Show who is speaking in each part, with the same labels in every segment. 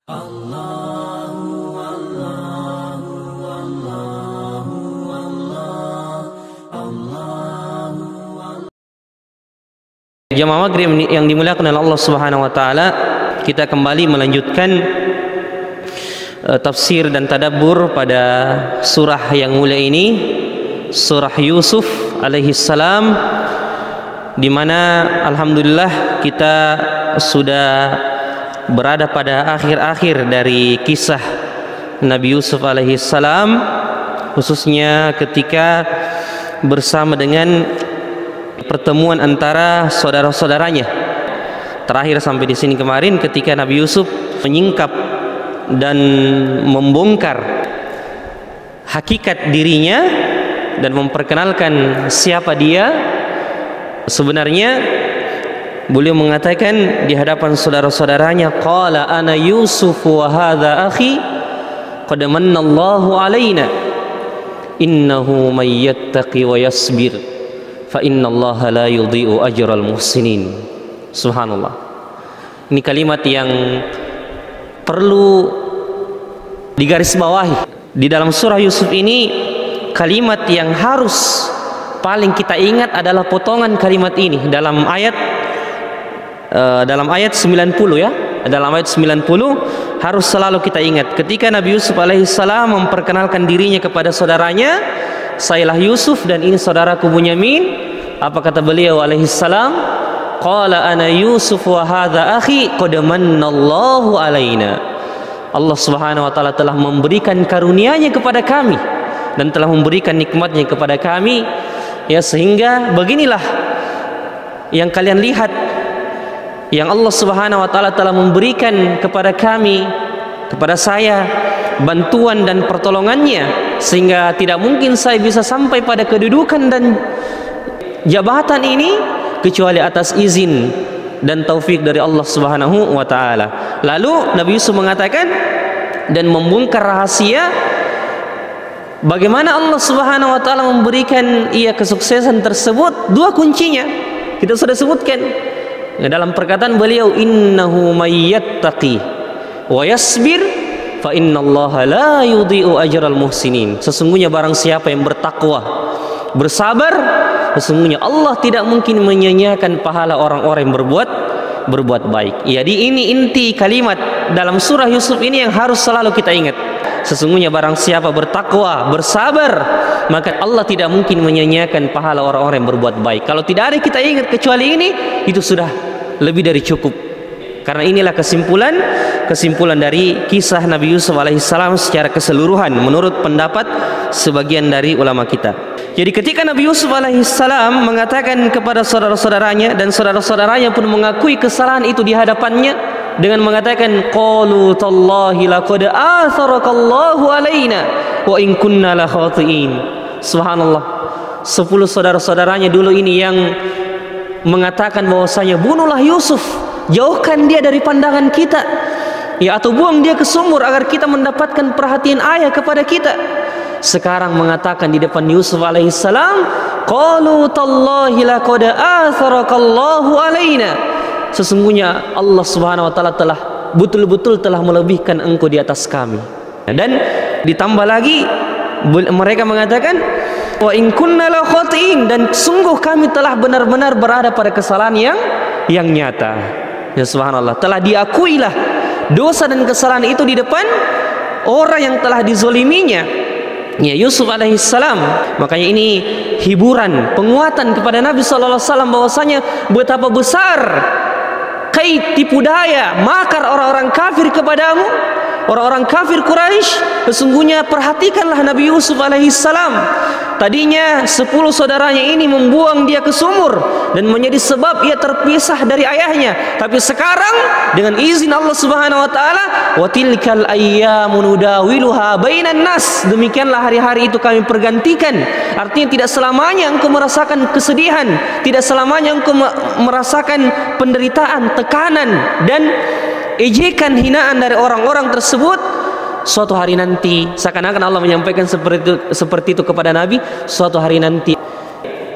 Speaker 1: Jamaah maghrib yang dimuliakan oleh Allah Subhanahu wa taala, kita kembali melanjutkan tafsir dan tadabbur pada surah yang mulia ini, surah Yusuf alaihi salam, di mana alhamdulillah kita sudah berada pada akhir-akhir dari kisah Nabi Yusuf alaihi salam, khususnya ketika bersama dengan pertemuan antara saudara-saudaranya. Terakhir sampai di sini kemarin ketika Nabi Yusuf menyingkap dan membongkar hakikat dirinya dan memperkenalkan siapa dia sebenarnya. Beliau mengatakan di hadapan saudara-saudaranya, qala ana Yusuf wa hadha akhi qad manna Allahu alaina innahu may yattaqi wa yasbir fa innallaha la yudhi'u ajral muhsinin. Subhanallah. Ini kalimat yang perlu digarisbawahi. Di dalam surah Yusuf ini, kalimat yang harus paling kita ingat adalah potongan kalimat ini dalam ayat 90 ya. Dalam ayat 90 harus selalu kita ingat ketika Nabi Yusuf alaihissalam memperkenalkan dirinya kepada saudaranya, sayalah Yusuf dan ini saudaraku Bunyamin. Apa kata beliau alaihissalam? Qala ana Yusuf wa hadha akhi qad mannallahu alaina. Allah Subhanahu wa taala telah memberikan karunia-Nya kepada kami dan telah memberikan nikmat-Nya kepada kami, ya, sehingga beginilah yang kalian lihat yang Allah Subhanahu wa taala telah memberikan kepada kami, kepada saya, bantuan dan pertolongannya, sehingga tidak mungkin saya bisa sampai pada kedudukan dan jabatan ini kecuali atas izin dan taufik dari Allah Subhanahu wa taala. Lalu Nabi Yusuf mengatakan dan membongkar rahasia bagaimana Allah Subhanahu wa taala memberikan ia kesuksesan tersebut. Dua kuncinya kita sudah sebutkan dalam perkataan beliau, innahu may yattaqi wa yasbir fa innallaha la yudhi'u ajral muhsinin. Sesungguhnya barang siapa yang bertakwa, bersabar, sesungguhnya Allah tidak mungkin menyia-nyiakan pahala orang-orang yang berbuat baik. Jadi ini inti kalimat dalam surah Yusuf ini yang harus selalu kita ingat. Sesungguhnya barang siapa bertakwa, bersabar, maka Allah tidak mungkin menyia-nyiakan pahala orang-orang yang berbuat baik. Kalau tidak ada kita ingat kecuali ini, itu sudah lebih dari cukup. Karena inilah kesimpulan dari kisah Nabi Yusuf alaihissalam secara keseluruhan menurut pendapat sebagian dari ulama kita. Jadi ketika Nabi Yusuf alaihissalam mengatakan kepada saudara-saudaranya dan saudara-saudaranya pun mengakui kesalahan itu di hadapannya dengan mengatakan, qalu tallahi laqad atharakallahu alaina wa in kunna la khati'in. Subhanallah. 10 saudara-saudaranya dulu ini yang mengatakan bahwasanya bunuhlah Yusuf, jauhkan dia dari pandangan kita, ya, atau buang dia ke sumur agar kita mendapatkan perhatian ayah kepada kita. Sekarang mengatakan di depan Yusuf alaihissalam, qalu tallahi laqad atharakallahu alaina. Sesungguhnya Allah Subhanahu wa taala telah betul-betul telah melebihkan engkau di atas kami. Dan ditambah lagi mereka mengatakan, wa in kunna la khati'in, dan sungguh kami telah benar-benar berada pada kesalahan yang nyata. Ya subhanallah, telah diakuilah dosa dan kesalahan itu di depan orang yang telah dizoliminya, ya, Yusuf alaihissalam. Makanya ini hiburan, penguatan kepada Nabi sallallahu alaihi wasallam bahwasanya betapa besar kait, tipu daya, makar orang-orang kafir kepadamu, orang-orang kafir Quraisy. Sesungguhnya perhatikanlah Nabi Yusuf alaihissalam. Tadinya 10 saudaranya ini membuang dia ke sumur dan menjadi sebab ia terpisah dari ayahnya. Tapi sekarang dengan izin Allah Subhanahu wa taala, wa tilkal ayyamu nudawiluha bainan nas. Demikianlah hari-hari itu kami pergantikan. Artinya tidak selamanya engkau merasakan kesedihan, tidak selamanya engkau merasakan penderitaan, tekanan dan ejekan, hinaan dari orang-orang tersebut. Suatu hari nanti, seakan-akan Allah menyampaikan seperti itu kepada Nabi, suatu hari nanti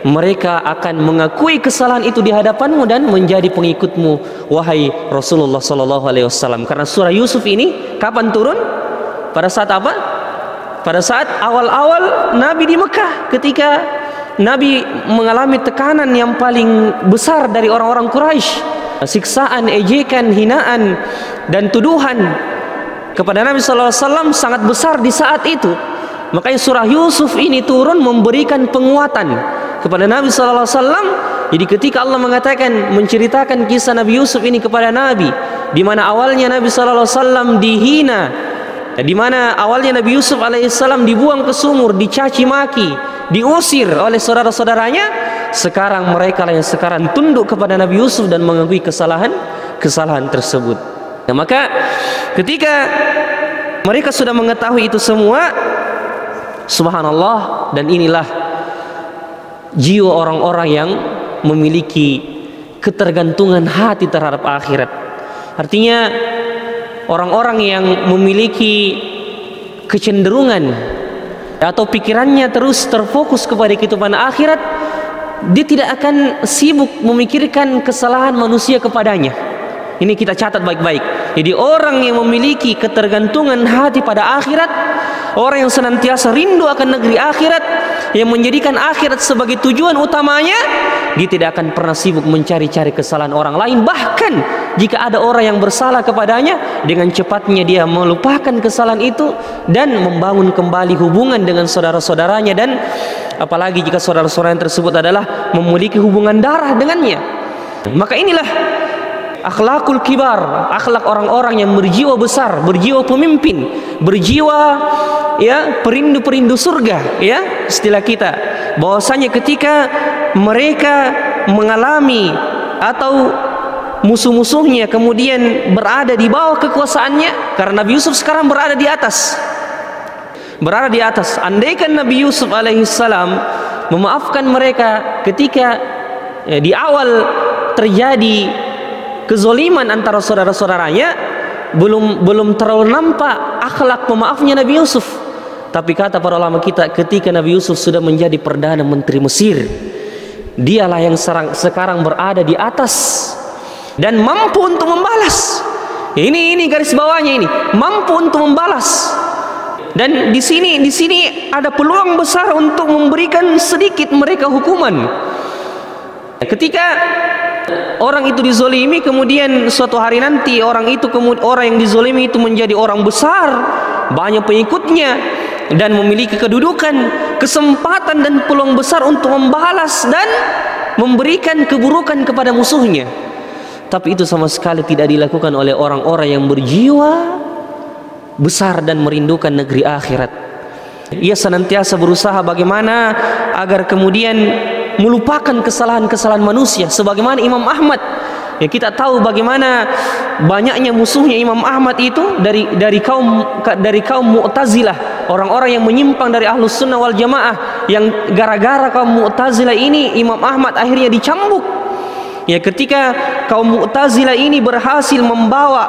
Speaker 1: mereka akan mengakui kesalahan itu di hadapanmu dan menjadi pengikutmu, wahai Rasulullah sallallahu alaihi wasallam. Karena surah Yusuf ini kapan turun? Pada saat apa? Pada saat awal-awal Nabi di Mekah, ketika Nabi mengalami tekanan yang paling besar dari orang-orang Quraisy, siksaan, ejekan, hinaan dan tuduhan kepada Nabi sallallahu alaihi wasallam sangat besar di saat itu. Makanya surah Yusuf ini turun memberikan penguatan kepada Nabi sallallahu alaihi wasallam. Jadi ketika Allah mengatakan, menceritakan kisah Nabi Yusuf ini kepada Nabi, di mana awalnya Nabi sallallahu alaihi wasallam dihina, di mana awalnya Nabi Yusuf alaihissalam dibuang ke sumur, dicaci maki, diusir oleh saudara-saudaranya, sekarang mereka lah yang sekarang tunduk kepada Nabi Yusuf dan mengakui kesalahan tersebut. Nah, maka ketika mereka sudah mengetahui itu semua, subhanallah, dan inilah jiwa orang-orang yang memiliki ketergantungan hati terhadap akhirat. Artinya orang-orang yang memiliki kecenderungan atau pikirannya terus terfokus kepada kehidupan akhirat, dia tidak akan sibuk memikirkan kesalahan manusia kepadanya. Ini kita catat baik-baik. Jadi orang yang memiliki ketergantungan hati pada akhirat, orang yang senantiasa rindu akan negeri akhirat, yang menjadikan akhirat sebagai tujuan utamanya, dia tidak akan pernah sibuk mencari-cari kesalahan orang lain. Bahkan jika ada orang yang bersalah kepadanya, dengan cepatnya dia melupakan kesalahan itu dan membangun kembali hubungan dengan saudara-saudaranya, dan apalagi jika saudara-saudaranya tersebut adalah memiliki hubungan darah dengannya. Maka inilah akhlakul kibar, akhlak orang-orang yang berjiwa besar, berjiwa pemimpin, berjiwa ya perindu-perindu surga, ya istilah kita. Bahwasanya ketika mereka mengalami atau musuh-musuhnya kemudian berada di bawah kekuasaannya, karena Nabi Yusuf sekarang berada di atas. Andaikan Nabi Yusuf alaihissalam memaafkan mereka ketika di awal terjadi kezoliman antara saudara-saudaranya, belum terlalu nampak akhlak pemaafnya Nabi Yusuf. Tapi kata para ulama kita, ketika Nabi Yusuf sudah menjadi Perdana Menteri Mesir, dialah yang sekarang berada di atas dan mampu untuk membalas. Ini garis bawahnya, ini mampu untuk membalas. Dan di sini ada peluang besar untuk memberikan sedikit mereka hukuman. Ketika orang itu dizolimi, kemudian suatu hari nanti orang yang dizolimi itu menjadi orang besar, banyak pengikutnya, dan memiliki kedudukan, kesempatan dan peluang besar untuk membalas dan memberikan keburukan kepada musuhnya. Tapi itu sama sekali tidak dilakukan oleh orang-orang yang berjiwa besar dan merindukan negeri akhirat. Ia senantiasa berusaha bagaimana agar kemudian melupakan kesalahan-kesalahan manusia, sebagaimana Imam Ahmad. Ya, kita tahu bagaimana banyaknya musuhnya Imam Ahmad itu dari kaum Mu'tazilah, orang-orang yang menyimpang dari Ahlus Sunnah wal Jamaah, yang gara-gara kaum Mu'tazilah ini Imam Ahmad akhirnya dicambuk. Ya, ketika kaum Mu'tazilah ini berhasil membawa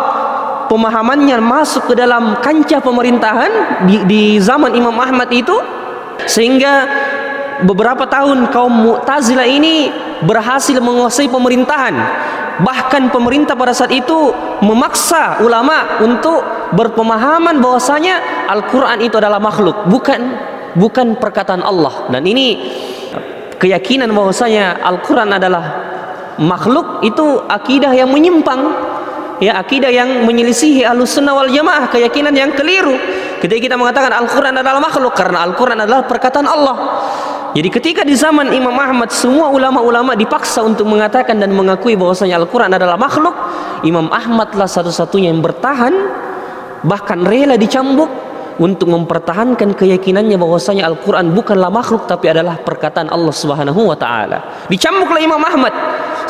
Speaker 1: pemahamannya masuk ke dalam kancah pemerintahan di zaman Imam Ahmad itu, sehingga beberapa tahun kaum Mu'tazilah ini berhasil menguasai pemerintahan. Bahkan pemerintah pada saat itu memaksa ulama untuk berpemahaman bahwasanya Al-Quran itu adalah makhluk, bukan perkataan Allah. Dan ini keyakinan bahwasanya Al-Quran adalah makhluk itu akidah yang menyimpang, ya, akidah yang menyelisihi Ahlus Sunnah wal Jamaah, keyakinan yang keliru. Ketika kita mengatakan Al-Quran adalah makhluk, karena Al-Quran adalah perkataan Allah. Jadi ketika di zaman Imam Ahmad semua ulama-ulama dipaksa untuk mengatakan dan mengakui bahwasanya Al-Quran adalah makhluk, Imam Ahmadlah satu-satunya yang bertahan, bahkan rela dicambuk untuk mempertahankan keyakinannya bahwasanya Al-Quran bukanlah makhluk tapi adalah perkataan Allah Subhanahu wa taala. Dicambuklah Imam Ahmad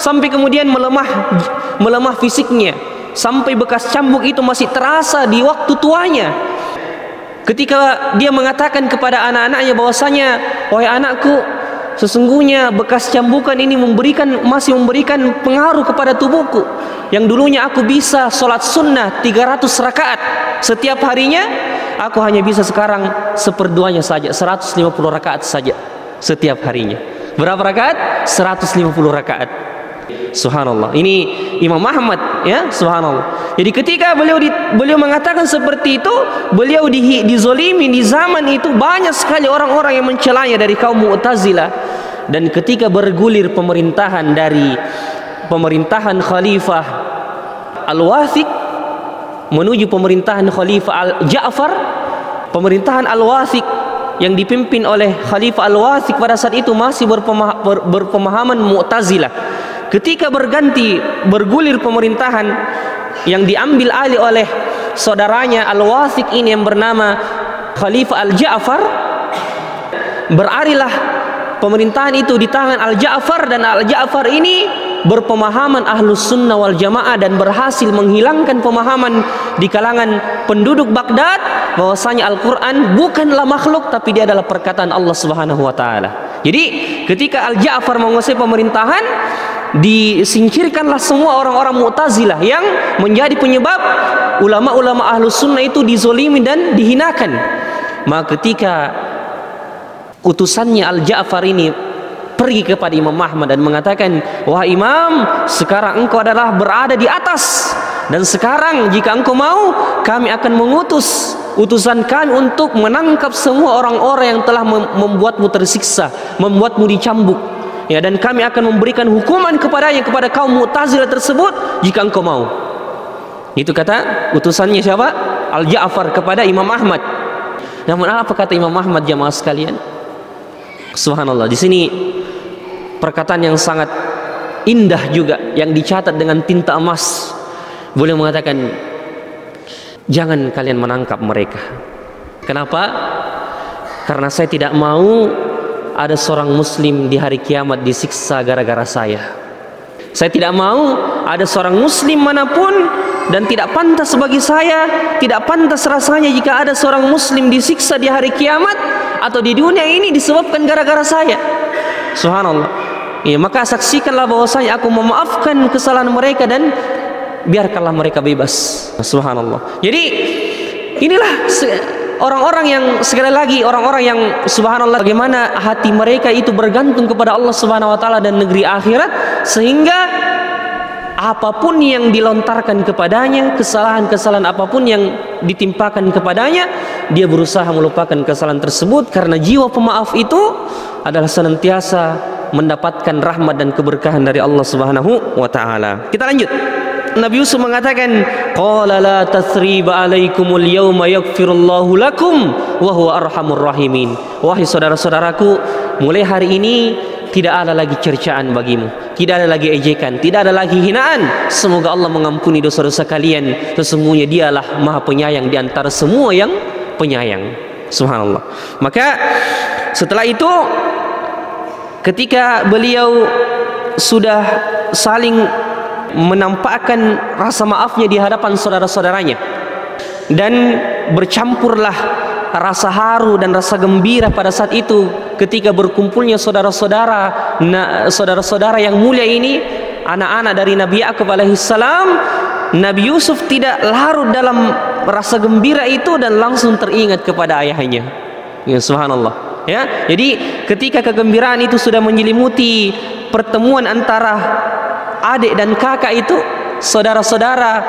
Speaker 1: sampai kemudian melemah fisiknya, sampai bekas cambuk itu masih terasa di waktu tuanya. Ketika dia mengatakan kepada anak-anaknya bahwasanya, wahai anakku, sesungguhnya bekas cambukan ini masih memberikan pengaruh kepada tubuhku. Yang dulunya aku bisa sholat sunnah 300 rakaat setiap harinya, aku hanya bisa sekarang 1/2 saja, 150 rakaat saja setiap harinya. Berapa rakaat? 150 rakaat. Subhanallah. Ini Imam Ahmad, ya, subhanallah. Jadi ketika beliau mengatakan seperti itu, beliau dizolimi di zaman itu, banyak sekali orang-orang yang mencelanya dari kaum Mu'tazilah. Dan ketika bergulir pemerintahan dari pemerintahan Khalifah Al-Wathiq menuju pemerintahan Khalifah Al-Ja'far, pemerintahan Al-Wathiq yang dipimpin oleh Khalifah Al-Wathiq pada saat itu masih berpemahaman Mu'tazilah. Ketika bergulir pemerintahan yang diambil alih oleh saudaranya Al-Wathiq ini yang bernama Khalifah Al-Ja'far, beralihlah pemerintahan itu di tangan Al-Ja'far, dan Al-Ja'far ini berpemahaman Ahlus Sunnah wal Jamaah dan berhasil menghilangkan pemahaman di kalangan penduduk Baghdad bahwasanya Al-Quran bukanlah makhluk tapi dia adalah perkataan Allah Subhanahu wa taala. Jadi ketika Al-Ja'far menguasai pemerintahan, disingkirkanlah semua orang-orang Mu'tazilah yang menjadi penyebab ulama-ulama Ahlus Sunnah itu dizolimi dan dihinakan. Maka ketika utusannya Al-Ja'far ini pergi kepada Imam Ahmad dan mengatakan, wah Imam, sekarang engkau adalah berada di atas, dan sekarang jika engkau mau, kami akan mengutus utusan kami untuk menangkap semua orang-orang yang telah membuatmu tersiksa, membuatmu dicambuk, ya, dan kami akan memberikan hukuman kepada kaum Mu'tazilah tersebut jika engkau mau. Itu kata utusannya siapa? Al-Ja'far kepada Imam Ahmad. Namun apa kata Imam Ahmad, jamaah sekalian? Subhanallah, di sini perkataan yang sangat indah juga yang dicatat dengan tinta emas. Beliau mengatakan, jangan kalian menangkap mereka. Kenapa? Karena saya tidak mau ada seorang muslim di hari kiamat disiksa gara-gara saya. Saya tidak mau ada seorang muslim manapun, dan tidak pantas bagi saya, tidak pantas rasanya jika ada seorang muslim disiksa di hari kiamat atau di dunia ini disebabkan gara-gara saya. Subhanallah. Ya, maka saksikanlah bahwasanya aku memaafkan kesalahan mereka dan biarkanlah mereka bebas. Subhanallah. Jadi inilah orang-orang yang, sekali lagi, orang-orang yang subhanallah bagaimana hati mereka itu bergantung kepada Allah Subhanahu wa taala dan negeri akhirat, sehingga apapun yang dilontarkan kepadanya, kesalahan-kesalahan apapun yang ditimpakan kepadanya, dia berusaha melupakan kesalahan tersebut, karena jiwa pemaaf itu adalah senantiasa mendapatkan rahmat dan keberkahan dari Allah Subhanahu wa taala. Kita lanjut. Nabi Yusuf mengatakan, qala la tathriba alaikumul yawma yaghfirullahu lakum wa huwa arhamur rahimin. Wahai saudara-saudaraku, mulai hari ini tidak ada lagi cercaan bagimu, tidak ada lagi ejekan, tidak ada lagi hinaan. Semoga Allah mengampuni dosa-dosa kalian. Sesungguhnya dialah maha penyayang di antara semua yang penyayang. Subhanallah. Maka setelah itu, ketika beliau sudah saling menampakkan rasa maafnya di hadapan saudara-saudaranya, dan bercampurlah rasa haru dan rasa gembira pada saat itu ketika berkumpulnya saudara-saudara yang mulia ini, anak-anak dari Nabi Yakub alaihissalam. Nabi Yusuf tidak larut dalam rasa gembira itu dan langsung teringat kepada ayahnya. Ya, subhanallah. Ya, jadi ketika kegembiraan itu sudah menyelimuti pertemuan antara adik dan kakak itu, saudara-saudara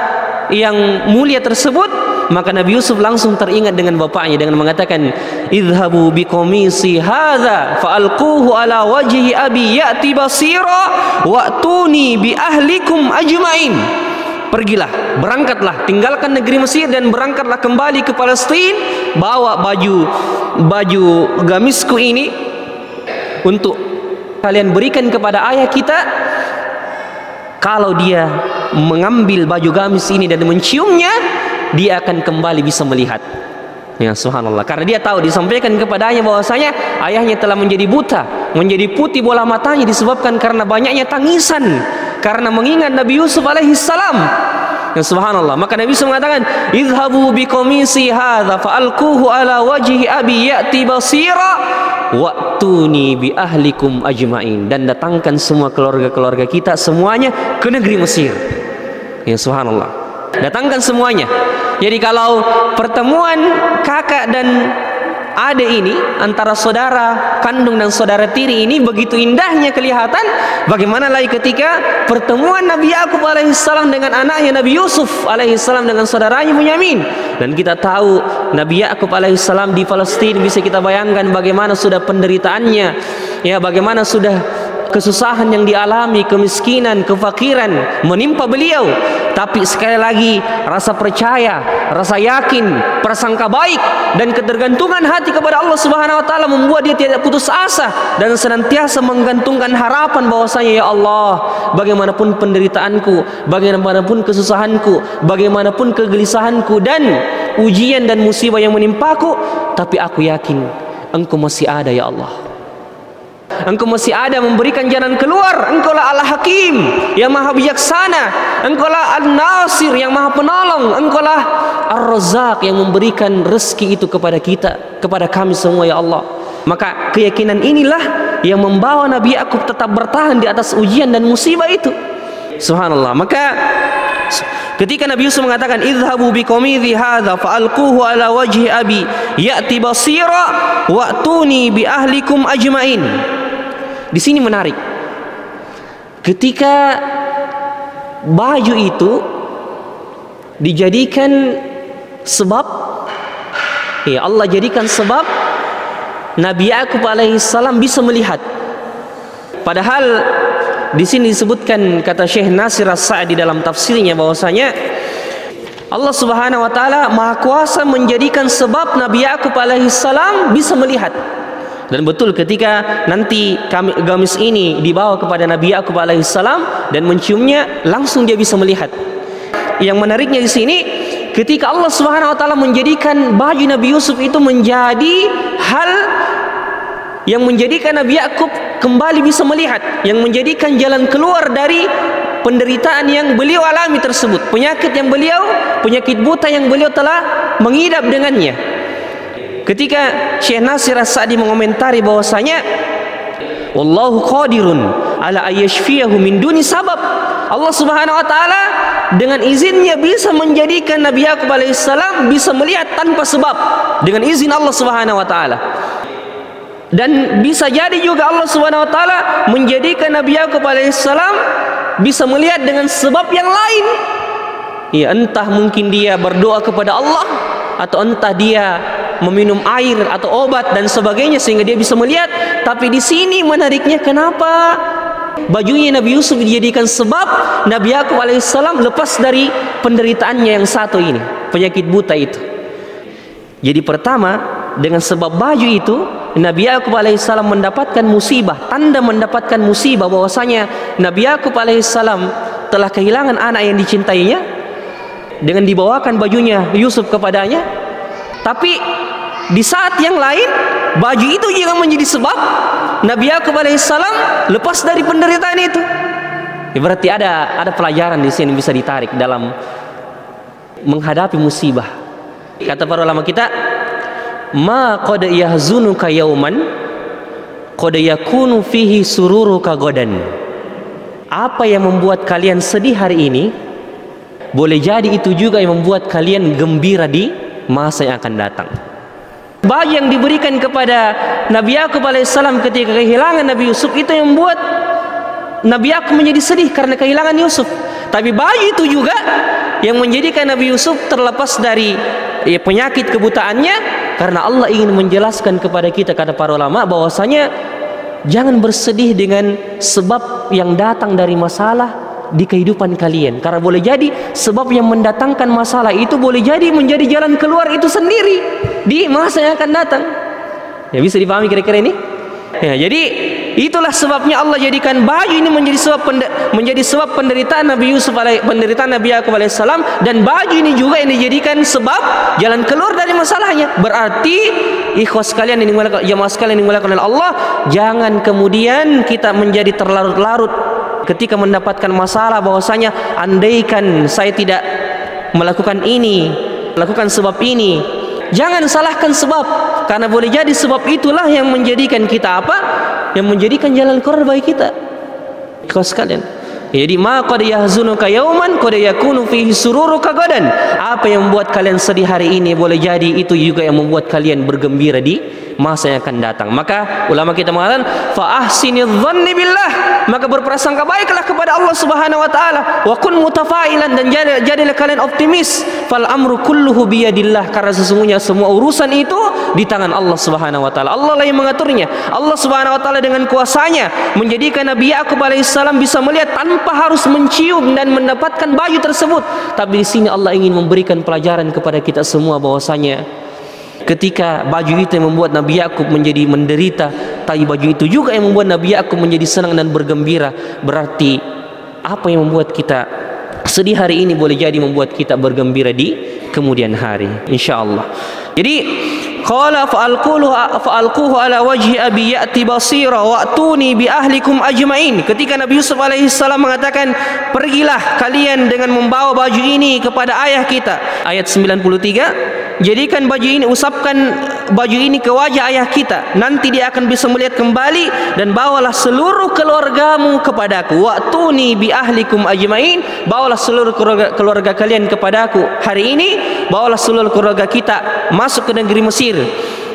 Speaker 1: yang mulia tersebut, maka Nabi Yusuf langsung teringat dengan bapaknya dengan mengatakan, idhabu biqamisi hadza fa'alquhu ala wajhi abi ya'ti basira wa'tuni bi ahlikum ajmain. Pergilah, berangkatlah, tinggalkan negeri Mesir dan berangkatlah kembali ke Palestina. Bawa baju gamisku ini untuk kalian berikan kepada ayah kita. Kalau dia mengambil baju gamis ini dan menciumnya, dia akan kembali bisa melihat. Ya, subhanallah. Karena dia tahu, disampaikan kepadanya bahwasanya ayahnya telah menjadi buta, menjadi putih bola matanya disebabkan karena banyaknya tangisan, karena mengingat Nabi Yusuf alaihissalam. Ya, subhanallah. Maka Nabi Yusuf mengatakan, idhabu biqamisi hadza fa'alquhu ala wajhi abi ya'ti basira wa'tuni bi ahlikum ajmain. Dan datangkan semua keluarga-keluarga kita semuanya ke negeri Mesir. Ya, subhanallah. Datangkan semuanya. Jadi kalau pertemuan kakak dan adik ini, antara saudara kandung dan saudara tiri ini begitu indahnya kelihatan. Bagaimana lagi ketika pertemuan Nabi Yakub alaihissalam dengan anaknya Nabi Yusuf alaihissalam dengan saudaranya Bunyamin. Dan kita tahu Nabi Yakub alaihissalam di Palestina, bisa kita bayangkan bagaimana sudah penderitaannya, ya, bagaimana sudah kesusahan yang dialami, kemiskinan, kefakiran menimpa beliau. Tapi sekali lagi rasa percaya, rasa yakin, prasangka baik dan ketergantungan hati kepada Allah Subhanahu wa taala membuat dia tidak putus asa dan senantiasa menggantungkan harapan bahwasanya, ya Allah, bagaimanapun penderitaanku, bagaimanapun kesusahanku, bagaimanapun kegelisahanku dan ujian dan musibah yang menimpaku, tapi aku yakin Engkau masih ada, ya Allah. Engkau masih ada memberikan jalan keluar. Engkau lah Al-Hakim yang maha bijaksana. Engkau lah An-Nasir yang maha penolong. Engkau lah Ar-Razzaq yang memberikan rezeki itu kepada kita, kepada kami semua, ya Allah. Maka keyakinan inilah yang membawa Nabi Yakub tetap bertahan di atas ujian dan musibah itu. Subhanallah. Maka ketika Nabi Yusuf mengatakan, idhabu biqamidhi hadha fa'alquhu ala wajhi abi ya'ti basira wa'tuni bi ahlikum ajmain. Di sini menarik. Ketika baju itu dijadikan sebab, ya Allah jadikan sebab Nabi Yakub alaihissalam bisa melihat. Padahal di sini disebutkan, kata Syekh Nasir As-Sa'di dalam tafsirnya, bahwasanya Allah Subhanahu wa taala Maha Kuasa menjadikan sebab Nabi Yakub alaihissalam bisa melihat. Dan betul ketika nanti gamis ini dibawa kepada Nabi Yakub alaihissalam dan menciumnya, langsung dia bisa melihat. Yang menariknya di sini, ketika Allah Subhanahu wa taala menjadikan baju Nabi Yusuf itu menjadi hal yang menjadikan Nabi Yakub kembali bisa melihat, yang menjadikan jalan keluar dari penderitaan yang beliau alami tersebut, penyakit buta yang beliau telah mengidap dengannya. Ketika Syekh Nasir As-Sa'di mengomentari bahwasanya wallahu qadirun ala ayyashfiyahu min duni sabab, Allah Subhanahu wa taala dengan izinnya bisa menjadikan Nabi Yakub alaihissalam bisa melihat tanpa sebab, dengan izin Allah Subhanahu wa taala. Dan bisa jadi juga Allah Subhanahu wa taala menjadikan Nabi Yakub alaihissalam bisa melihat dengan sebab yang lain. Ya, entah mungkin dia berdoa kepada Allah, atau entah dia meminum air atau obat dan sebagainya sehingga dia bisa melihat. Tapi di sini menariknya, kenapa bajunya Nabi Yusuf dijadikan sebab Nabi Yakub alaihissalam lepas dari penderitaannya yang satu ini, penyakit buta itu. Jadi pertama, dengan sebab baju itu Nabi Yakub alaihissalam mendapatkan musibah, tanda mendapatkan musibah bahwasanya Nabi Yakub alaihissalam telah kehilangan anak yang dicintainya dengan dibawakan bajunya Yusuf kepadanya. Tapi di saat yang lain, baju itu juga menjadi sebab Nabi Yakub alaihissalam lepas dari penderitaan itu. Ya, berarti ada pelajaran di sini bisa ditarik dalam menghadapi musibah. Kata para ulama kita, ma qad yahzunuka yauman qad yakunu fihi sururuka godan. Apa yang membuat kalian sedih hari ini, boleh jadi itu juga yang membuat kalian gembira di masa yang akan datang. Baju yang diberikan kepada Nabi Yakub alaihissalam ketika kehilangan Nabi Yusuf itu yang membuat Nabi Yakub menjadi sedih karena kehilangan Yusuf. Tapi baju itu juga yang menjadikan Nabi Yusuf terlepas dari penyakit kebutaannya, karena Allah ingin menjelaskan kepada kita, kata para ulama, bahwasanya jangan bersedih dengan sebab yang datang dari masalah di kehidupan kalian, karena boleh jadi sebab yang mendatangkan masalah itu boleh jadi menjadi jalan keluar itu sendiri di masa yang akan datang. Ya, bisa dipahami kira-kira ini? Ya, jadi itulah sebabnya Allah jadikan baju ini menjadi sebab penderitaan Nabi Yakub alaihissalam, dan baju ini juga yang dijadikan sebab jalan keluar dari masalahnya. Berarti ikhwas sekalian ini, jamaah sekalian yang dimuliakan oleh Allah, jangan kemudian kita menjadi terlarut-larut ketika mendapatkan masalah, bahwasanya andaikan saya tidak melakukan ini, melakukan sebab ini. Jangan salahkan sebab, karena boleh jadi sebab itulah yang menjadikan kita apa? Yang menjadikan jalan keluar bagi kita. Ikhwas sekalian, Jadi ma qad yahzunuka yauman qad yakunu fihi sururuka gadan. Apa yang membuat kalian sedih hari ini boleh jadi itu juga yang membuat kalian bergembira di masa yang akan datang. Maka ulama kita mengatakan fa ahsiniz dhanni billah, maka berprasangka baiklah kepada Allah Subhanahu wa taala, wa kun mutafailan, dan jadilah kalian optimis. Fal amru kulluhu biyadillah, karena sesungguhnya semua urusan itu di tangan Allah Subhanahu wa taala. Allah lah yang mengaturnya. Allah Subhanahu wa taala dengan kuasanya menjadikan Nabi Yakub alaihissalam bisa melihat tanpa harus mencium dan mendapatkan baju tersebut. Tapi di sini Allah ingin memberikan pelajaran kepada kita semua bahwasanya ketika baju itu yang membuat Nabi Yakub menjadi menderita, tapi baju itu juga yang membuat Nabi Yakub menjadi senang dan bergembira. Berarti apa yang membuat kita sedih hari ini boleh jadi membuat kita bergembira di kemudian hari, insyaallah. Jadi qala fa'alquhu ala wajhi abi ya'ti basira wa'tuni bi ahlikum ajmain. Ketika Nabi Yusuf alaihissalam mengatakan, pergilah kalian dengan membawa baju ini kepada ayah kita. Ayat 93, jadikan baju ini, usapkan baju ini ke wajah ayah kita, nanti dia akan bisa melihat kembali, dan bawalah seluruh keluargamu kepadaku. Wa'tuni bi ahlikum ajmain, bawalah seluruh keluarga kalian kepadaku. Hari ini bawalah seluruh keluarga kita masuk ke negeri Mesir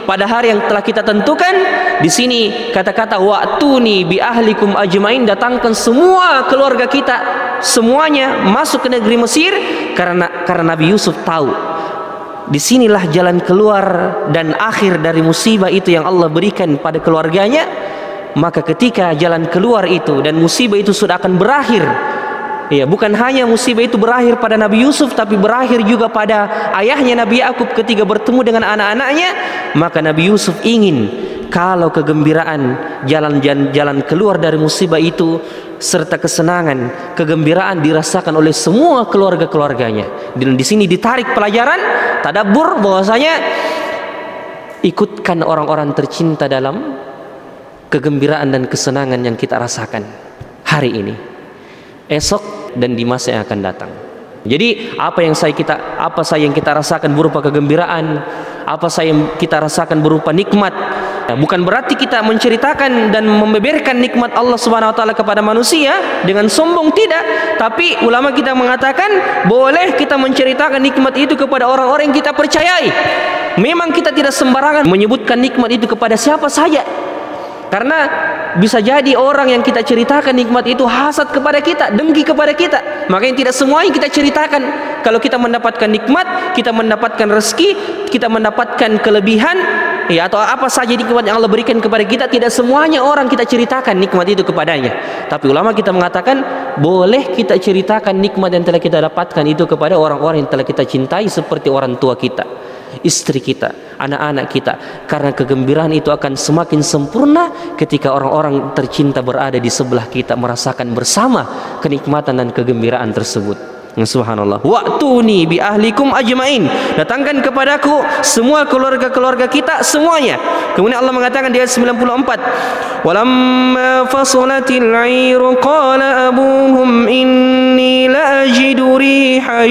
Speaker 1: pada hari yang telah kita tentukan. Di sini kata-kata wa'tuni bi ahlikum ajmain, datangkan semua keluarga kita semuanya masuk ke negeri Mesir, karena Nabi Yusuf tahu disinilah jalan keluar dan akhir dari musibah itu yang Allah berikan pada keluarganya. Maka ketika jalan keluar itu dan musibah itu sudah akan berakhir, ya, bukan hanya musibah itu berakhir pada Nabi Yusuf, tapi berakhir juga pada ayahnya Nabi Yakub ketika bertemu dengan anak-anaknya. Maka Nabi Yusuf ingin kalau kegembiraan, jalan keluar dari musibah itu serta kesenangan, kegembiraan dirasakan oleh semua keluarga-keluarganya. Dan di sini ditarik pelajaran tadabbur bahwasanya ikutkan orang-orang tercinta dalam kegembiraan dan kesenangan yang kita rasakan hari ini, esok, dan di masa yang akan datang. Jadi apa yang kita rasakan berupa kegembiraan, apa yang kita rasakan berupa nikmat, bukan berarti kita menceritakan dan membeberkan nikmat Allah Subhanahu wa taala kepada manusia dengan sombong, tidak. Tapi ulama kita mengatakan boleh kita menceritakan nikmat itu kepada orang-orang yang kita percayai. Memang kita tidak sembarangan menyebutkan nikmat itu kepada siapa saja, karena bisa jadi orang yang kita ceritakan nikmat itu hasad kepada kita, dengki kepada kita. Makanya tidak semuanya kita ceritakan. Kalau kita mendapatkan nikmat, kita mendapatkan rezeki, kita mendapatkan kelebihan, ya, atau apa saja nikmat yang Allah berikan kepada kita, tidak semuanya orang kita ceritakan nikmat itu kepadanya. Tapi ulama kita mengatakan boleh kita ceritakan nikmat yang telah kita dapatkan itu kepada orang-orang yang telah kita cintai, seperti orang tua kita, istri kita, anak-anak kita, karena kegembiraan itu akan semakin sempurna ketika orang-orang tercinta berada di sebelah kita, merasakan bersama kenikmatan dan kegembiraan tersebut. Subhanallah. Wa'tuni bi ahlikum ajmain, datangkan kepadaku semua keluarga-keluarga kita semuanya. Kemudian Allah mengatakan di ayat 94, walamma fasalatil 'airu qala abuhum inni la ajidu riha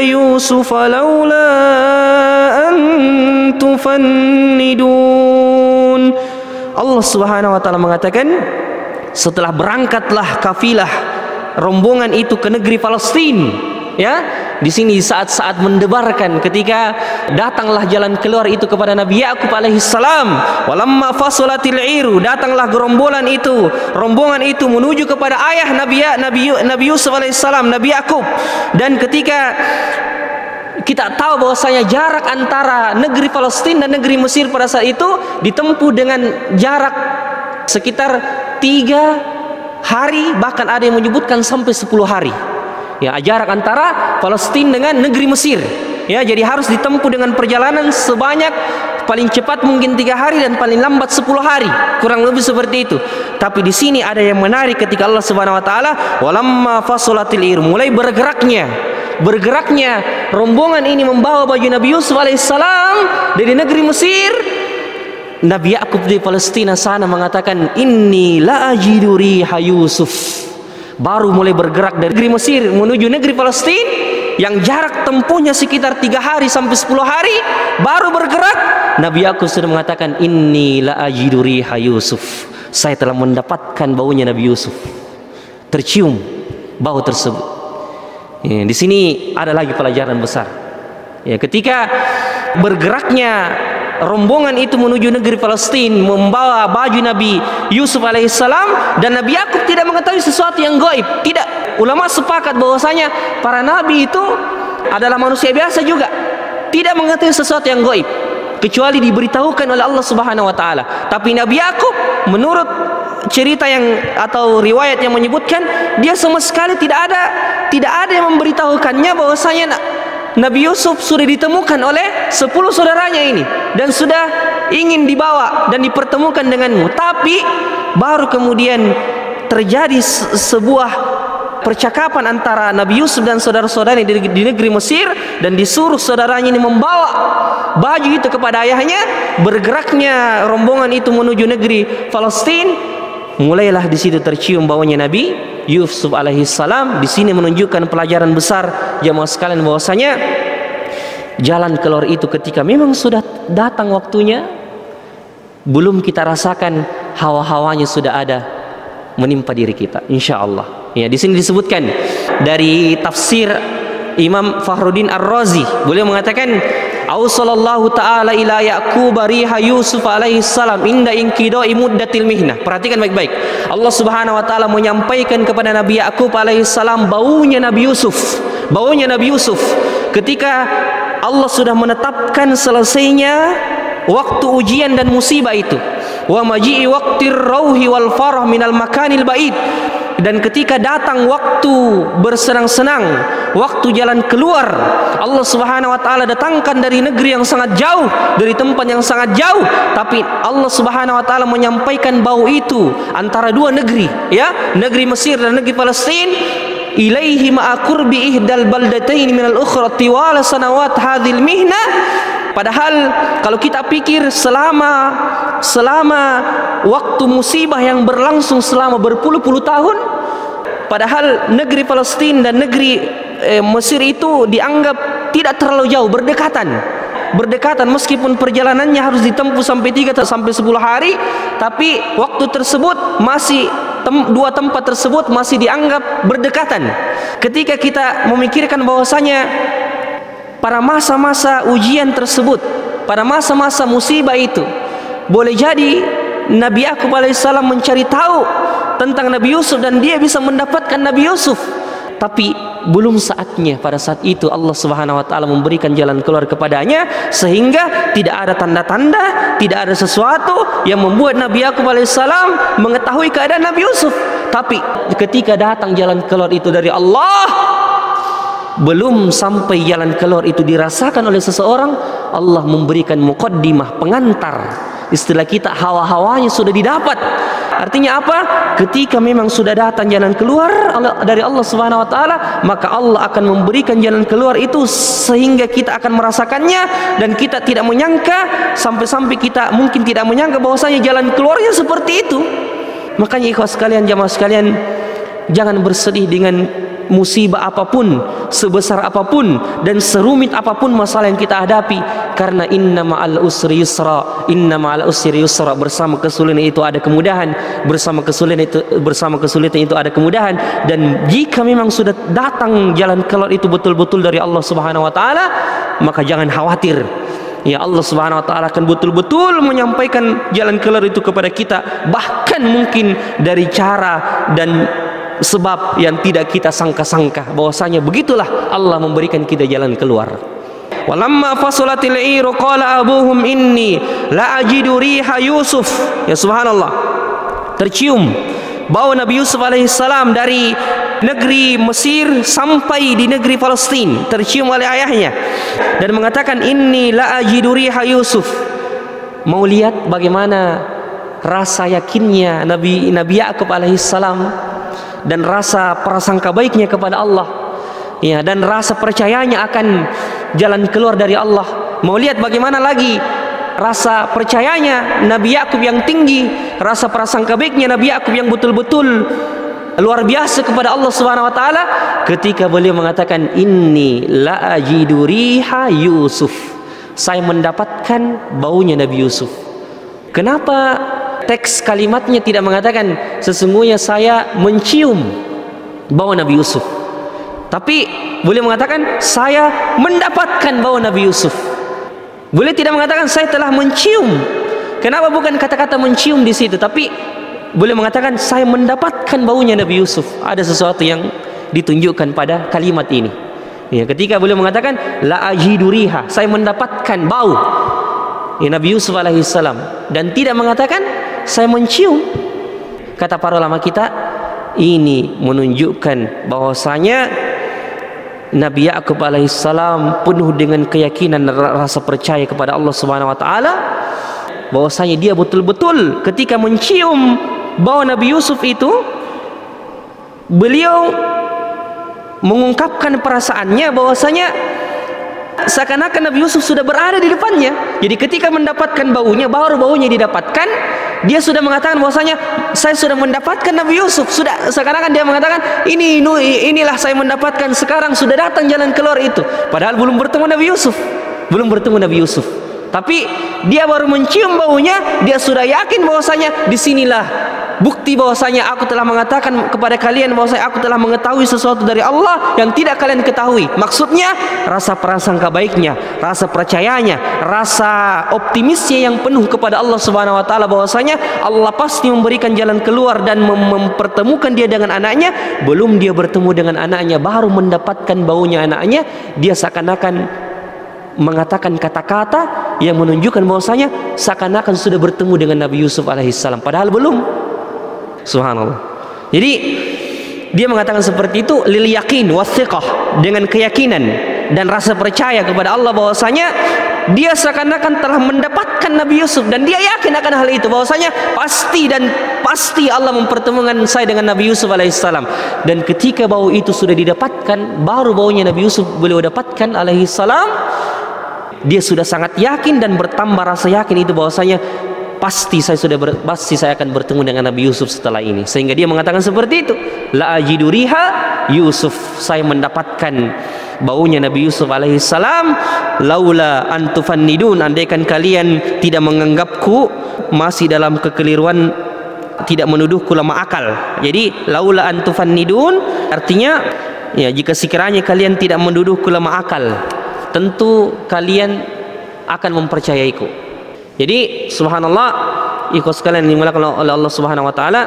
Speaker 1: yusuf laula an tufannidun. Allah Subhanahu wa taala mengatakan, setelah berangkatlah kafilah rombongan itu ke negeri Palestina, ya, di sini saat-saat mendebarkan, ketika datanglah jalan keluar itu kepada Nabi Yakub alaihissalam. Walamma fasalatil iru, datanglah rombongan itu menuju kepada ayah Nabi Yusuf alaihissalam, Nabi Yakub. Dan ketika kita tahu bahwasanya jarak antara negeri Palestina dan negeri Mesir pada saat itu ditempuh dengan jarak sekitar 3 hari, bahkan ada yang menyebutkan sampai 10 hari. Ya, jarak antara Palestina dengan negeri Mesir. Ya, jadi harus ditempuh dengan perjalanan sebanyak paling cepat mungkin 3 hari dan paling lambat 10 hari, kurang lebih seperti itu. Tapi di sini ada yang menarik ketika Allah Subhanahu wa taala walamma fasalatil ir, mulai bergeraknya rombongan ini membawa baju Nabi Yusuf alaihissalam dari negeri Mesir. Nabi Yakub di Palestina sana mengatakan inni la ajidu riha Yusuf, baru mulai bergerak dari negeri Mesir menuju negeri Palestina yang jarak tempuhnya sekitar 3 hari sampai 10 hari, baru bergerak Nabi Yakub sudah mengatakan inni la ajidu riha Yusuf, saya telah mendapatkan baunya Nabi Yusuf. Tercium bau tersebut. Ya, di sini ada lagi pelajaran besar. Ya, ketika bergeraknya rombongan itu menuju negeri Palestina membawa baju Nabi Yusuf alaihissalam, dan Nabi Yakub tidak mengetahui sesuatu yang gaib. Tidak. Ulama sepakat bahwasanya para nabi itu adalah manusia biasa juga, tidak mengetahui sesuatu yang gaib kecuali diberitahukan oleh Allah Subhanahu wa taala. Tapi Nabi Yakub menurut cerita yang atau riwayat yang menyebutkan, dia sama sekali tidak ada yang memberitahukannya bahwasanya Nabi Yusuf sudah ditemukan oleh 10 saudaranya ini dan sudah ingin dibawa dan dipertemukan denganmu. Tapi baru kemudian terjadi sebuah percakapan antara Nabi Yusuf dan saudara-saudaranya di negeri Mesir, dan disuruh saudaranya ini membawa baju itu kepada ayahnya. Bergeraknya rombongan itu menuju negeri Palestina, mulailah di situ tercium baunya Nabi Yusuf alaihissalam. Di sini menunjukkan pelajaran besar jamaah sekalian bahwasanya jalan keluar itu ketika memang sudah datang waktunya, belum kita rasakan hawa-hawanya sudah ada menimpa diri kita, insya Allah. Ya, di sini disebutkan dari tafsir Imam Fakhruddin Ar-Razi, beliau mengatakan Ausallallahu ta'ala ila Ya'qub riha Yusuf alaihi salam inda inqidai muddatil mihnah. Perhatikan baik-baik. Allah Subhanahu wa taala menyampaikan kepada Nabi Ya'qub alaihi salam baunya Nabi Yusuf. Baunya Nabi Yusuf ketika Allah sudah menetapkan selesainya waktu ujian dan musibah itu. Wa maji'i waqtir rauhi wal farah minal makanil ba'id. Dan ketika datang waktu bersenang-senang, waktu jalan keluar, Allah Subhanahu wa taala datangkan dari negeri yang sangat jauh, dari tempat yang sangat jauh, tapi Allah Subhanahu wa taala menyampaikan bau itu antara dua negeri, ya, negeri Mesir dan negeri Palestina. Ilaihi ma'a qurbi ihdal baldatain minal ukhra tiwala sanawat hadhil mihna. Padahal kalau kita pikir selama waktu musibah yang berlangsung selama berpuluh-puluh tahun, padahal negeri Palestina dan negeri Mesir itu dianggap tidak terlalu jauh, berdekatan meskipun perjalanannya harus ditempuh sampai 3 sampai 10 hari, tapi waktu tersebut masih dua tempat tersebut masih dianggap berdekatan. Ketika kita memikirkan bahwasanya pada masa-masa ujian tersebut, pada masa-masa musibah itu, boleh jadi Nabi Yakub alaihissalam mencari tahu tentang Nabi Yusuf dan dia bisa mendapatkan Nabi Yusuf, tapi belum saatnya. Pada saat itu Allah Subhanahu wa taala memberikan jalan keluar kepadanya, sehingga tidak ada tanda-tanda, tidak ada sesuatu yang membuat Nabi Yakub alaihissalam mengetahui keadaan Nabi Yusuf. Tapi ketika datang jalan keluar itu dari Allah, belum sampai jalan keluar itu dirasakan oleh seseorang, Allah memberikan muqaddimah, pengantar. Istilah kita, hawa-hawanya sudah didapat. Artinya apa? Ketika memang sudah datang jalan keluar dari Allah Subhanahu wa taala, maka Allah akan memberikan jalan keluar itu sehingga kita akan merasakannya, dan kita tidak menyangka, sampai-sampai kita mungkin tidak menyangka bahwasanya jalan keluarnya seperti itu. Makanya ikhwas sekalian, jamaah sekalian, jangan bersedih dengan musibah apapun, sebesar apapun dan serumit apapun masalah yang kita hadapi, karena inna ma'al usri yusra, inna ma'al usri yusra, bersama kesulitan itu ada kemudahan, bersama kesulitan itu ada kemudahan. Dan jika memang sudah datang jalan keluar itu betul-betul dari Allah Subhanahu wa taala, maka jangan khawatir. Ya, Allah Subhanahu wa taala akan betul-betul menyampaikan jalan keluar itu kepada kita, bahkan mungkin dari cara dan sebab yang tidak kita sangka-sangka, bahwasanya begitulah Allah memberikan kita jalan keluar. Walamma fasalatil 'iru qala abuhum inni la ajidu riha Yusuf. Ya subhanallah, tercium bau Nabi Yusuf alaihissalam dari negeri Mesir sampai di negeri Palestina, tercium oleh ayahnya dan mengatakan inni la ajidu riha Yusuf. Mau lihat bagaimana rasa yakinnya Nabi Yakub alaihissalam dan rasa prasangka baiknya kepada Allah, ya, dan rasa percayanya akan jalan keluar dari Allah. Mau lihat bagaimana lagi rasa percayanya Nabi Yakub yang tinggi, rasa prasangka baiknya Nabi Yakub yang betul-betul luar biasa kepada Allah Subhanahu wa taala, ketika beliau mengatakan inni la ajidu riha Yusuf, saya mendapatkan baunya Nabi Yusuf. Kenapa teks kalimatnya tidak mengatakan sesungguhnya saya mencium bau Nabi Yusuf, tapi boleh mengatakan saya mendapatkan bau Nabi Yusuf. Boleh tidak mengatakan saya telah mencium. Kenapa bukan kata-kata mencium di situ, tapi boleh mengatakan saya mendapatkan baunya Nabi Yusuf. Ada sesuatu yang ditunjukkan pada kalimat ini. Ya, ketika boleh mengatakan la ajidu riha, saya mendapatkan bau Nabi Yusuf alaihissalam, dan tidak mengatakan saya mencium. Kata para ulama kita, ini menunjukkan bahwasanya Nabi Yakub alaihissalam penuh dengan keyakinan dan rasa percaya kepada Allah Subhanahu wa taala, bahwasanya dia betul-betul ketika mencium bau Nabi Yusuf itu, beliau mengungkapkan perasaannya bahwasanya seakan-akan Nabi Yusuf sudah berada di depannya. Jadi ketika mendapatkan baunya, baru baunya didapatkan, dia sudah mengatakan bahwasanya saya sudah mendapatkan Nabi Yusuf. Sudah seakan-akan dia mengatakan inilah saya mendapatkan, sekarang sudah datang jalan keluar itu. Padahal belum bertemu Nabi Yusuf. Belum bertemu Nabi Yusuf. Tapi dia baru mencium baunya, dia sudah yakin bahwasanya disinilah bukti bahwasanya aku telah mengatakan kepada kalian bahwasanya aku telah mengetahui sesuatu dari Allah yang tidak kalian ketahui. Maksudnya rasa prasangka baiknya, rasa percayanya, rasa optimisnya yang penuh kepada Allah Subhanahu wa taala bahwasanya Allah pasti memberikan jalan keluar dan mempertemukan dia dengan anaknya. Belum dia bertemu dengan anaknya, baru mendapatkan baunya anaknya, dia seakan-akan mengatakan kata-kata yang menunjukkan bahwasanya seakan-akan sudah bertemu dengan Nabi Yusuf alaihissalam, padahal belum. Subhanallah. Jadi dia mengatakan seperti itu lil yakin wathiqah, dengan keyakinan dan rasa percaya kepada Allah bahwasanya dia seakan-akan telah mendapatkan Nabi Yusuf, dan dia yakin akan hal itu bahwasanya pasti Allah mempertemukan saya dengan Nabi Yusuf alaihissalam. Dan ketika bau itu sudah didapatkan, baru baunya Nabi Yusuf beliau dapatkan alaihissalam, dia sudah sangat yakin dan bertambah rasa yakin itu bahwasanya pasti saya akan bertemu dengan Nabi Yusuf setelah ini. Sehingga dia mengatakan seperti itu, la ajidu riha Yusuf, saya mendapatkan baunya Nabi Yusuf alaihissalam, laula antufannidun, andaikan kalian tidak menganggapku masih dalam kekeliruan, tidak menuduhku lemah akal. Jadi laula antufannidun artinya ya, jika sekiranya kalian tidak menuduhku lemah akal, tentu kalian akan mempercayaiku. Jadi subhanallah, ikhwas sekalian yang dimuliakan oleh Allah Subhanahu wa taala,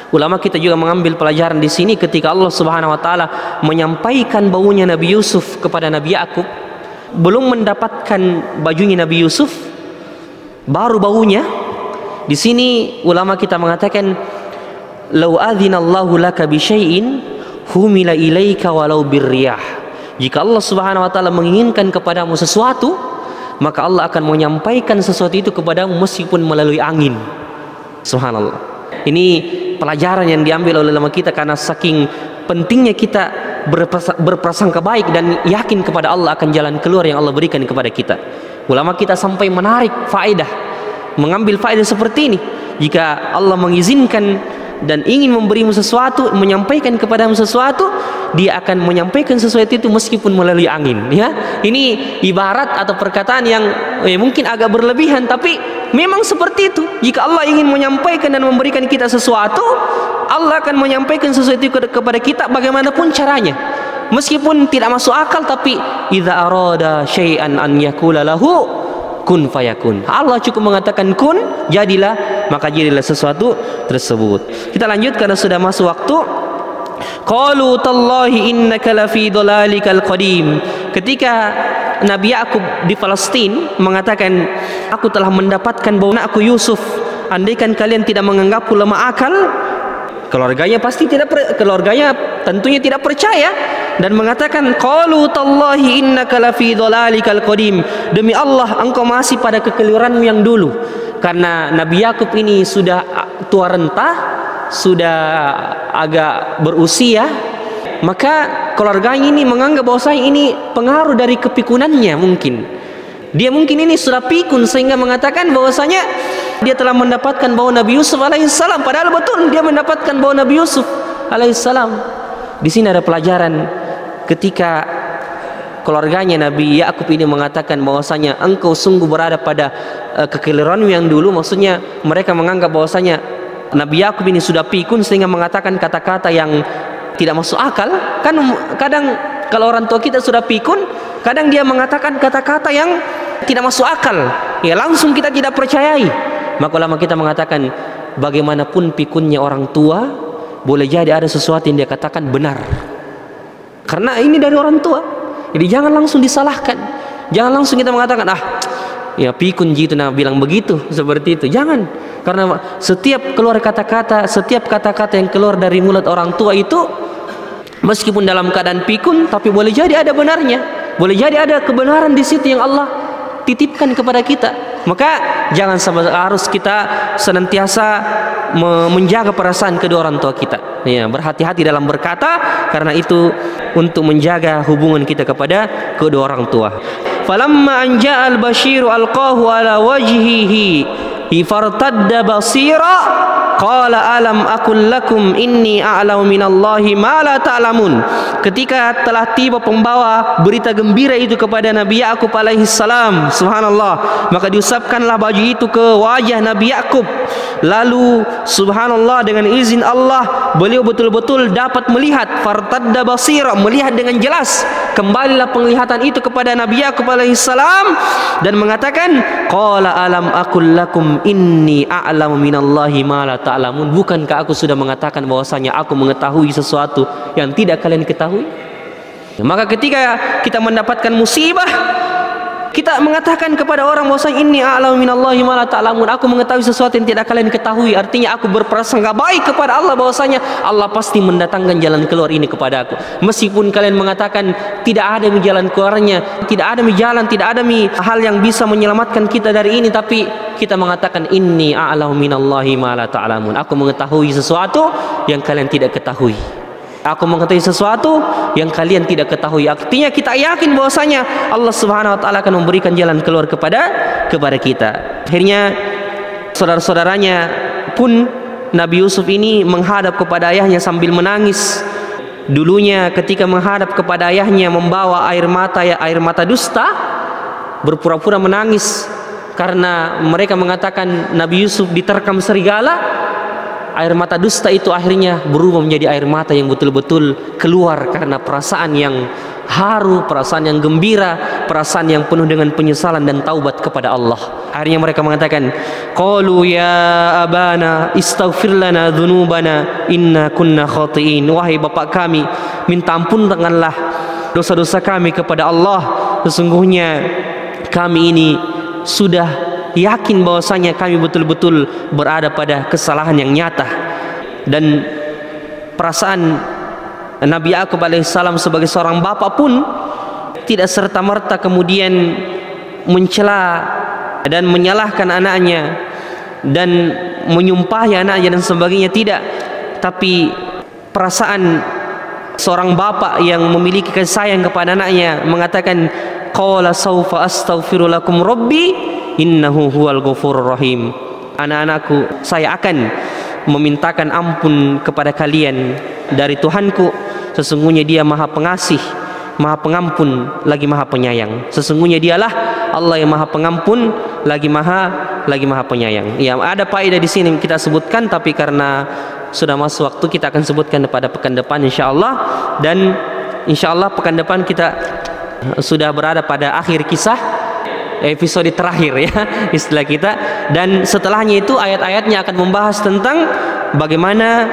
Speaker 1: ulama kita juga mengambil pelajaran di sini ketika Allah Subhanahu wa taala menyampaikan baunya Nabi Yusuf kepada Nabi Yakub, belum mendapatkan bajunya Nabi Yusuf, baru baunya. Di sini ulama kita mengatakan, "Lau adzinallahu laka bi syai'in humila ilaika walau birriyah." Jika Allah Subhanahu wa taala menginginkan kepadamu sesuatu, maka Allah akan menyampaikan sesuatu itu kepadamu meskipun melalui angin. Subhanallah. Ini pelajaran yang diambil oleh ulama kita, karena saking pentingnya kita berprasangka baik dan yakin kepada Allah akan jalan keluar yang Allah berikan kepada kita. Ulama kita sampai menarik faedah, mengambil faedah seperti ini. Jika Allah mengizinkan dan ingin memberimu sesuatu, menyampaikan kepadamu sesuatu, dia akan menyampaikan sesuatu itu meskipun melalui angin. Ya, ini ibarat atau perkataan yang mungkin agak berlebihan, tapi memang seperti itu. Jika Allah ingin menyampaikan dan memberikan kita sesuatu, Allah akan menyampaikan sesuatu itu kepada kita bagaimanapun caranya, meskipun tidak masuk akal. Tapi idza arada syai'an an yaqula lahu kun fayakun. Allah cukup mengatakan kun, jadilah, maka jadilah sesuatu tersebut. Kita lanjut karena sudah masuk waktu. Qalu tallahi innaka lafi dhalalikal qadim. Ketika Nabi Yakub di Palestina mengatakan, aku telah mendapatkan bau anakku Yusuf, andaikan kalian tidak menganggapku lemah akal, keluarganya tentunya tidak percaya dan mengatakan, qalu tallahi innaka lafi dhalalikal qadim, demi Allah engkau masih pada kekeliruanmu yang dulu. Karena Nabi Yakub ini sudah tua renta, sudah agak berusia, maka keluarganya ini menganggap bahwasanya ini pengaruh dari kepikunannya. Dia mungkin ini sudah pikun sehingga mengatakan bahwasanya dia telah mendapatkan bau Nabi Yusuf alaihissalam, padahal betul dia mendapatkan bau Nabi Yusuf alaihissalam. Di sini ada pelajaran, ketika keluarganya Nabi Yakub ini mengatakan bahwasanya engkau sungguh berada pada kekeliruanmu yang dulu, maksudnya mereka menganggap bahwasanya Nabi Yakub ini sudah pikun sehingga mengatakan kata-kata yang tidak masuk akal. Kan kadang kalau orang tua kita sudah pikun, kadang dia mengatakan kata-kata yang tidak masuk akal, ya langsung kita tidak percayai. Maka ulama kita mengatakan bagaimanapun pikunnya orang tua, boleh jadi ada sesuatu yang dia katakan benar, karena ini dari orang tua. Jadi jangan langsung disalahkan, jangan langsung kita mengatakan ya pikun gitu nah bilang begitu seperti itu, jangan. Karena setiap keluar kata-kata, setiap kata-kata yang keluar dari mulut orang tua itu meskipun dalam keadaan pikun, tapi boleh jadi ada benarnya, boleh jadi ada kebenaran di situ yang Allah titipkan kepada kita. Maka jangan sampai harus kita senantiasa menjaga perasaan kedua orang tua kita, ya, berhati-hati dalam berkata, karena itu untuk menjaga hubungan kita kepada kedua orang tua. Falamma anja al-bashiru alqahu ala wajhihi fartadda basira qala alam aqul lakum inni a'lamu minallahi ma la ta'lamun. Ketika telah tiba pembawa berita gembira itu kepada Nabi Yakub alaihi salam, subhanallah, maka diusapkanlah baju itu ke wajah Nabi Yakub. Lalu subhanallah, dengan izin Allah beliau betul-betul dapat melihat, fartadda basira, melihat dengan jelas. Kembalilah penglihatan itu kepada Nabi Yakub alaihi salam dan mengatakan, qala alam aqul lakum inni a'lamu minallahi ma la ta'lamun. Bukankah aku sudah mengatakan bahwasanya aku mengetahui sesuatu yang tidak kalian ketahui? Maka ketika kita mendapatkan musibah, kita mengatakan kepada orang bahwasanya inni a'lamu minallahi ma la ta'lamun, aku mengetahui sesuatu yang tidak kalian ketahui. Artinya aku berprasangka baik kepada Allah bahwasanya Allah pasti mendatangkan jalan keluar ini kepada aku. Meskipun kalian mengatakan tidak ada jalan keluarnya, tidak ada jalan, tidak ada hal yang bisa menyelamatkan kita dari ini, tapi kita mengatakan inni a'lamu minallahi ma la ta'lamun, aku mengetahui sesuatu yang kalian tidak ketahui. Aku mengetahui sesuatu yang kalian tidak ketahui. Artinya kita yakin bahwasanya Allah Subhanahu wa taala akan memberikan jalan keluar kepada kita. Akhirnya saudara-saudaranya pun Nabi Yusuf ini menghadap kepada ayahnya sambil menangis. Dulunya ketika menghadap kepada ayahnya membawa air mata dusta, berpura-pura menangis karena mereka mengatakan Nabi Yusuf diterkam serigala. Air mata dusta itu akhirnya berubah menjadi air mata yang betul-betul keluar karena perasaan yang haru, perasaan yang gembira, perasaan yang penuh dengan penyesalan dan taubat kepada Allah. Akhirnya mereka mengatakan, qalu ya abana istaghfir lana dzunubana inna kunna khati'in. Wahai bapak kami, minta ampun denganlah dosa-dosa kami kepada Allah, sesungguhnya kami ini sudah yakin bahwasanya kami betul-betul berada pada kesalahan yang nyata. Dan perasaan Nabi Yakub alaihissalam sebagai seorang bapak pun tidak serta-merta kemudian mencela dan menyalahkan anaknya dan menyumpahi anaknya dan sebagainya, tidak. Tapi perasaan seorang bapak yang memiliki kasih sayang kepada anaknya mengatakan, qala saufa astaghfiru lakum rabbi innahu huwal ghafurur rahim. Anak-anakku, saya akan memintakan ampun kepada kalian dari Tuhanku, sesungguhnya Dia Maha Pengasih, Maha Pengampun, lagi Maha Penyayang. Sesungguhnya Dialah Allah yang Maha Pengampun, lagi Maha Penyayang. Ya, ada faedah di sini kita sebutkan, tapi karena sudah masuk waktu kita akan sebutkan pada pekan depan insyaallah. Dan insyaallah pekan depan kita sudah berada pada akhir kisah, episode terakhir ya istilah kita, dan setelahnya itu ayat-ayatnya akan membahas tentang bagaimana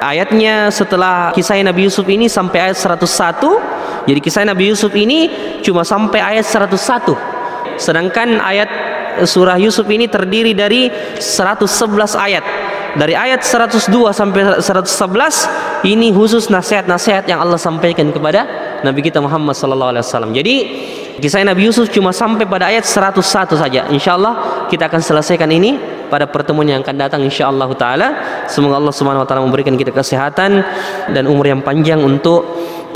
Speaker 1: ayatnya setelah kisah Nabi Yusuf ini sampai ayat 101. Jadi kisah Nabi Yusuf ini cuma sampai ayat 101, sedangkan ayat surah Yusuf ini terdiri dari 111 ayat. Dari ayat 102 sampai 111 ini khusus nasihat-nasihat yang Allah sampaikan kepada Nabi kita Muhammad sallallahu alaihi wasallam. Jadi kisah Nabi Yusuf cuma sampai pada ayat 101 saja. Insyaallah kita akan selesaikan ini pada pertemuan yang akan datang insyaallah taala. Semoga Allah Subhanahu wa taala memberikan kita kesehatan dan umur yang panjang untuk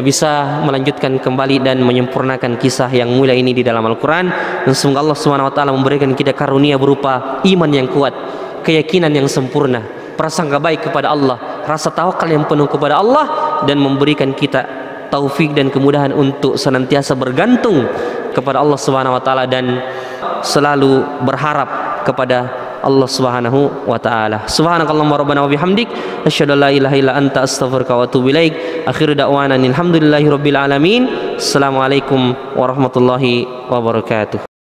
Speaker 1: bisa melanjutkan kembali dan menyempurnakan kisah yang mulia ini di dalam Al-Qur'an. Dan semoga Allah Subhanahu wa taala memberikan kita karunia berupa iman yang kuat, keyakinan yang sempurna, prasangka baik kepada Allah, rasa tawakal yang penuh kepada Allah, dan memberikan kita taufik dan kemudahan untuk senantiasa bergantung kepada Allah Subhanahu wa taala dan selalu berharap kepada Allah Subhanahu wa taala. Subhanakallahumma rabbana wa bihamdik asyhadu an la ilaha illa anta astaghfiruka wa atubu ilaik. Akhiru da'wana alhamdulillahi rabbil alamin. Assalamualaikum warahmatullahi wabarakatuh.